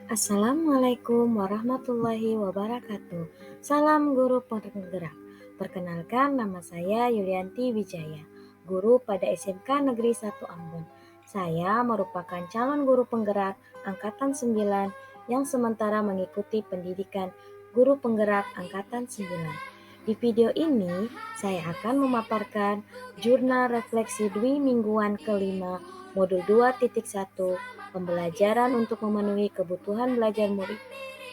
Assalamualaikum warahmatullahi wabarakatuh. Salam guru penggerak. Perkenalkan, nama saya Yulianti Wijaya, guru pada SMK Negeri 1 Ambon. Saya merupakan calon guru penggerak angkatan 9 yang sementara mengikuti pendidikan guru penggerak angkatan 9. Di video ini, saya akan memaparkan jurnal refleksi dwi mingguan kelima modul 2.1 pembelajaran untuk memenuhi kebutuhan belajar murid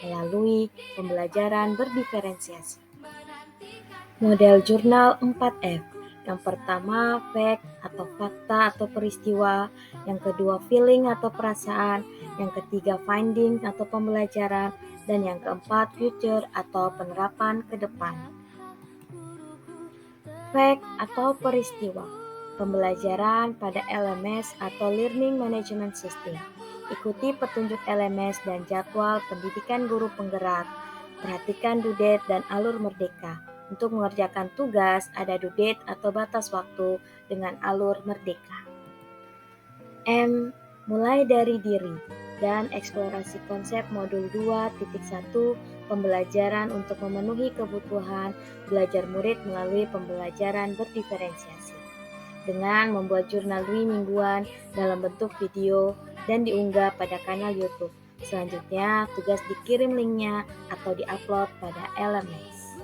melalui pembelajaran berdiferensiasi. Model jurnal 4F. Yang pertama, fact atau fakta atau peristiwa. Yang kedua, feeling atau perasaan. Yang ketiga, finding atau pembelajaran. Dan yang keempat, future atau penerapan ke depan. Fact atau peristiwa. Pembelajaran pada LMS atau Learning Management System. Ikuti petunjuk LMS dan jadwal pendidikan guru penggerak. Perhatikan due date dan alur merdeka. Untuk mengerjakan tugas, ada due date atau batas waktu dengan alur merdeka. M. Mulai dari diri dan eksplorasi konsep modul 2.1 pembelajaran untuk memenuhi kebutuhan belajar murid melalui pembelajaran berdiferensiasi. Dengan membuat jurnal dwi mingguan dalam bentuk video dan diunggah pada kanal YouTube. Selanjutnya, tugas dikirim linknya atau diupload pada LMS.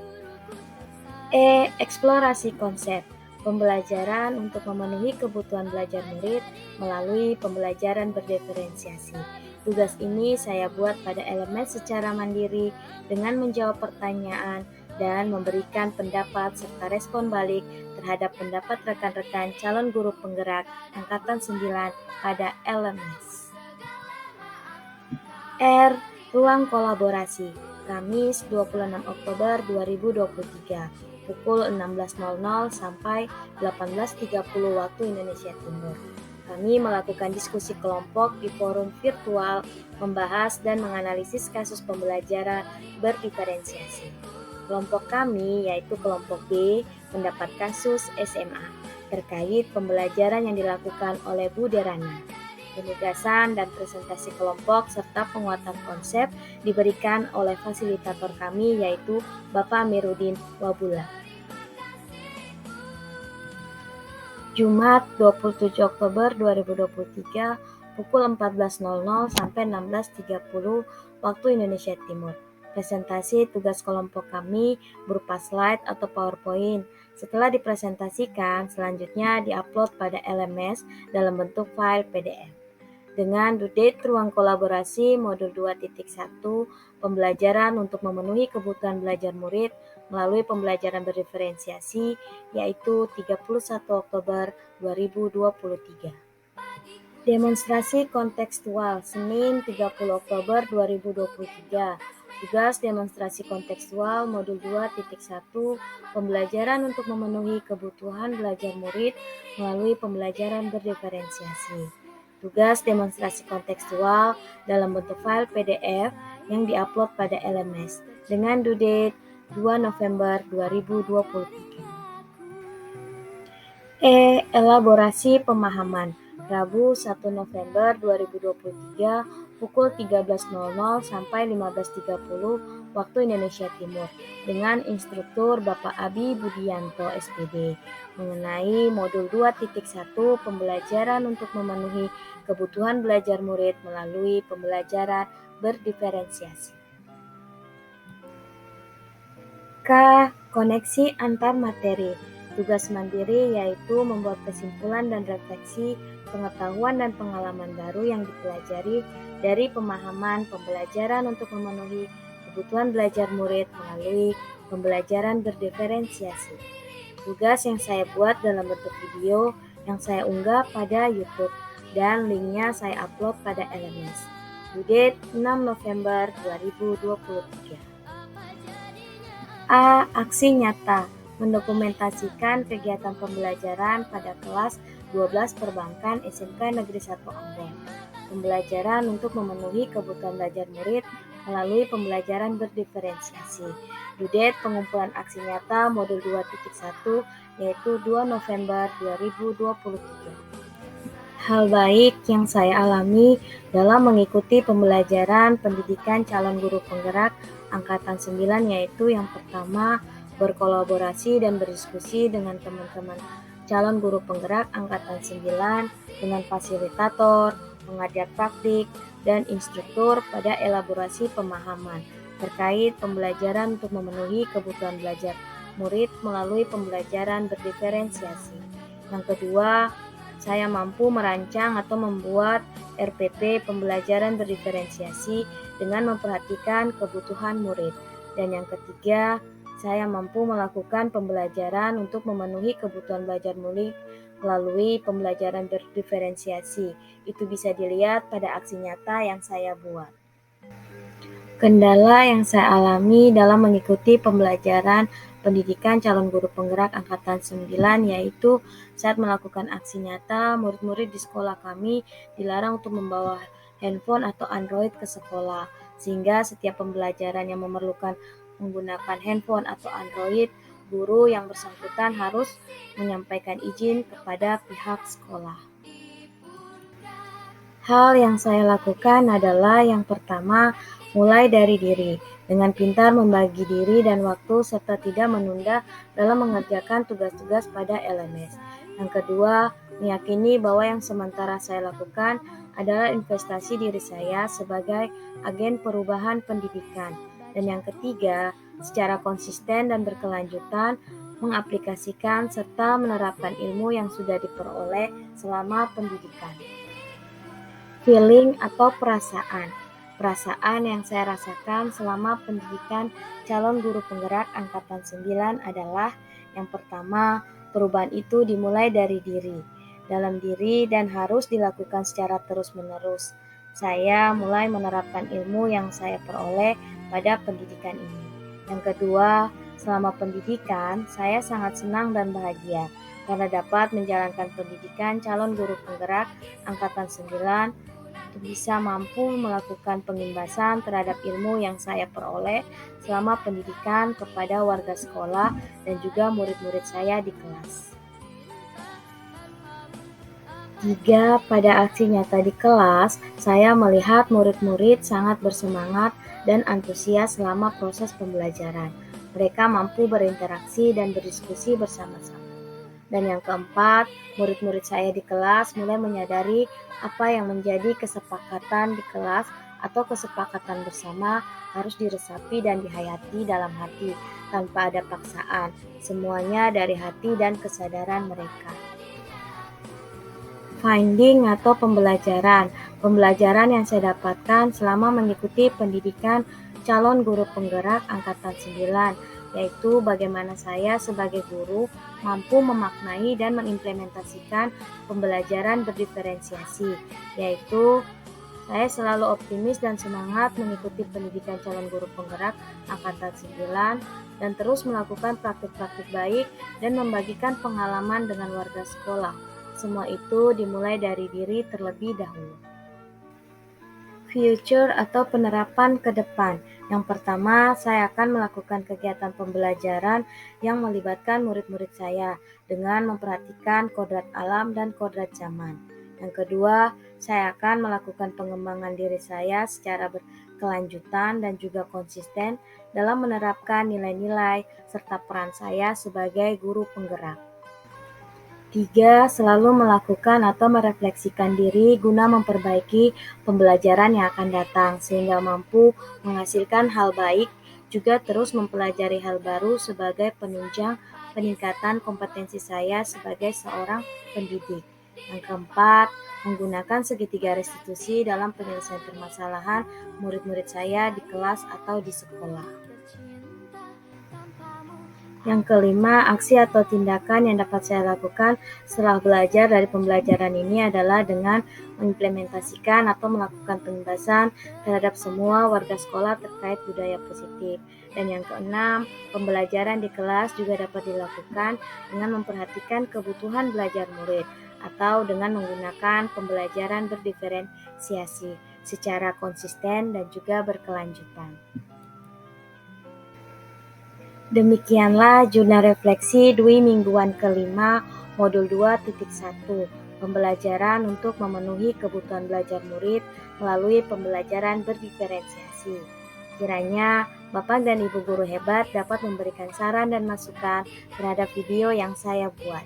Eksplorasi konsep. Pembelajaran untuk memenuhi kebutuhan belajar murid melalui pembelajaran berdiferensiasi. Tugas ini saya buat pada LMS secara mandiri dengan menjawab pertanyaan dan memberikan pendapat serta respon balik terhadap pendapat rekan-rekan calon guru penggerak angkatan 9 pada LMS. R. Ruang kolaborasi. Kamis 26 Oktober 2023 pukul 16.00 sampai 18.30 waktu Indonesia Timur. Kami melakukan diskusi kelompok di forum virtual, membahas dan menganalisis kasus pembelajaran berdiferensiasi. Kelompok kami, yaitu kelompok B, mendapat kasus SMA terkait pembelajaran yang dilakukan oleh Bu Derana. Penugasan dan presentasi kelompok serta penguatan konsep diberikan oleh fasilitator kami, yaitu Bapak Amiruddin Wabula. Jumat 27 Oktober 2023 pukul 14.00 sampai 16.30 waktu Indonesia Timur. Presentasi tugas kelompok kami berupa slide atau PowerPoint. Setelah dipresentasikan, selanjutnya diupload pada LMS dalam bentuk file PDF. Dengan due date ruang kolaborasi modul 2.1 pembelajaran untuk memenuhi kebutuhan belajar murid melalui pembelajaran berdiferensiasi, yaitu 31 Oktober 2023. Demonstrasi kontekstual Senin 30 Oktober 2023. Tugas demonstrasi kontekstual modul 2.1 pembelajaran untuk memenuhi kebutuhan belajar murid melalui pembelajaran berdiferensiasi. Tugas demonstrasi kontekstual dalam bentuk file PDF yang diupload pada LMS dengan due date 2 November 2023. Elaborasi pemahaman Rabu 1 November 2023 pukul 13.00 sampai 15.30 waktu Indonesia Timur dengan instruktur Bapak Abi Budianto SPD mengenai modul 2.1 pembelajaran untuk memenuhi kebutuhan belajar murid melalui pembelajaran berdiferensiasi. K. Koneksi antar materi. Tugas mandiri yaitu membuat kesimpulan dan refleksi pengetahuan dan pengalaman baru yang dipelajari dari pemahaman pembelajaran untuk memenuhi kebutuhan belajar murid melalui pembelajaran berdiferensiasi. Tugas yang saya buat dalam bentuk video yang saya unggah pada YouTube dan linknya saya upload pada LMS. Due date 6 November 2023. A. Aksi nyata. Mendokumentasikan kegiatan pembelajaran pada kelas 12 Perbankan SMK Negeri 1 Ambon. Pembelajaran untuk memenuhi kebutuhan belajar murid melalui pembelajaran berdiferensiasi. Due date pengumpulan aksi nyata modul 2.1 yaitu 2 November 2023. H. Hal baik yang saya alami dalam mengikuti pembelajaran pendidikan calon guru penggerak angkatan 9 yaitu yang pertama, berkolaborasi dan berdiskusi dengan teman-teman calon guru penggerak angkatan 9 dengan fasilitator, pengajar praktik, dan instruktur pada elaborasi pemahaman terkait pembelajaran untuk memenuhi kebutuhan belajar murid melalui pembelajaran berdiferensiasi. Yang kedua, saya mampu merancang atau membuat RPP pembelajaran berdiferensiasi dengan memperhatikan kebutuhan murid. Dan yang ketiga, saya mampu melakukan pembelajaran untuk memenuhi kebutuhan belajar murid melalui pembelajaran berdiferensiasi. Itu bisa dilihat pada aksi nyata yang saya buat. Kendala yang saya alami dalam mengikuti pembelajaran pendidikan calon guru penggerak angkatan 9 yaitu saat melakukan aksi nyata, murid-murid di sekolah kami dilarang untuk membawa handphone atau Android ke sekolah, sehingga setiap pembelajaran yang memerlukan menggunakan handphone atau Android, guru yang bersangkutan harus menyampaikan izin kepada pihak sekolah. Hal yang saya lakukan adalah yang pertama, mulai dari diri, dengan pintar membagi diri dan waktu serta tidak menunda dalam mengerjakan tugas-tugas pada LMS. Yang kedua, meyakini bahwa yang sementara saya lakukan adalah investasi diri saya sebagai agen perubahan pendidikan. Dan yang ketiga, secara konsisten dan berkelanjutan mengaplikasikan serta menerapkan ilmu yang sudah diperoleh selama pendidikan. Feeling atau perasaan. Perasaan yang saya rasakan selama pendidikan calon guru penggerak angkatan 9 adalah yang pertama, perubahan itu dimulai dari diri, dalam diri dan harus dilakukan secara terus-menerus. Saya mulai menerapkan ilmu yang saya peroleh pada pendidikan ini. Yang kedua, selama pendidikan, saya sangat senang dan bahagia karena dapat menjalankan pendidikan calon guru penggerak angkatan 9 untuk bisa mampu melakukan pengimbasan terhadap ilmu yang saya peroleh selama pendidikan kepada warga sekolah dan juga murid-murid saya di kelas. 3. Pada aksi nyata di kelas, saya melihat murid-murid sangat bersemangat dan antusias selama proses pembelajaran. Mereka mampu berinteraksi dan berdiskusi bersama-sama. Dan yang keempat, murid-murid saya di kelas mulai menyadari apa yang menjadi kesepakatan di kelas atau kesepakatan bersama harus diresapi dan dihayati dalam hati tanpa ada paksaan. Semuanya dari hati dan kesadaran mereka. Finding atau pembelajaran. Pembelajaran yang saya dapatkan selama mengikuti pendidikan calon guru penggerak angkatan 9 yaitu bagaimana saya sebagai guru mampu memaknai dan mengimplementasikan pembelajaran berdiferensiasi, yaitu saya selalu optimis dan semangat mengikuti pendidikan calon guru penggerak angkatan 9 dan terus melakukan praktik-praktik baik dan membagikan pengalaman dengan warga sekolah. Semua itu dimulai dari diri terlebih dahulu. Future atau penerapan ke depan. Yang pertama, saya akan melakukan kegiatan pembelajaran yang melibatkan murid-murid saya dengan memperhatikan kodrat alam dan kodrat zaman. Yang kedua, saya akan melakukan pengembangan diri saya secara berkelanjutan dan juga konsisten dalam menerapkan nilai-nilai serta peran saya sebagai guru penggerak. 3. Selalu melakukan atau merefleksikan diri guna memperbaiki pembelajaran yang akan datang sehingga mampu menghasilkan hal baik, juga terus mempelajari hal baru sebagai penunjang peningkatan kompetensi saya sebagai seorang pendidik. Yang keempat, menggunakan segitiga restitusi dalam penyelesaian permasalahan murid-murid saya di kelas atau di sekolah. Yang kelima, aksi atau tindakan yang dapat saya lakukan setelah belajar dari pembelajaran ini adalah dengan mengimplementasikan atau melakukan pembebasan terhadap semua warga sekolah terkait budaya positif. Dan yang keenam, pembelajaran di kelas juga dapat dilakukan dengan memperhatikan kebutuhan belajar murid atau dengan menggunakan pembelajaran berdiferensiasi secara konsisten dan juga berkelanjutan. Demikianlah jurnal refleksi Dwi Mingguan kelima modul 2.1 pembelajaran untuk memenuhi kebutuhan belajar murid melalui pembelajaran berdiferensiasi. Kiranya Bapak dan Ibu guru hebat dapat memberikan saran dan masukan terhadap video yang saya buat.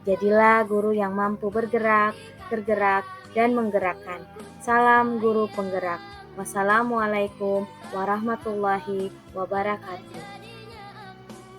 Jadilah guru yang mampu bergerak, tergerak, dan menggerakkan. Salam guru penggerak. Wassalamualaikum warahmatullahi wabarakatuh.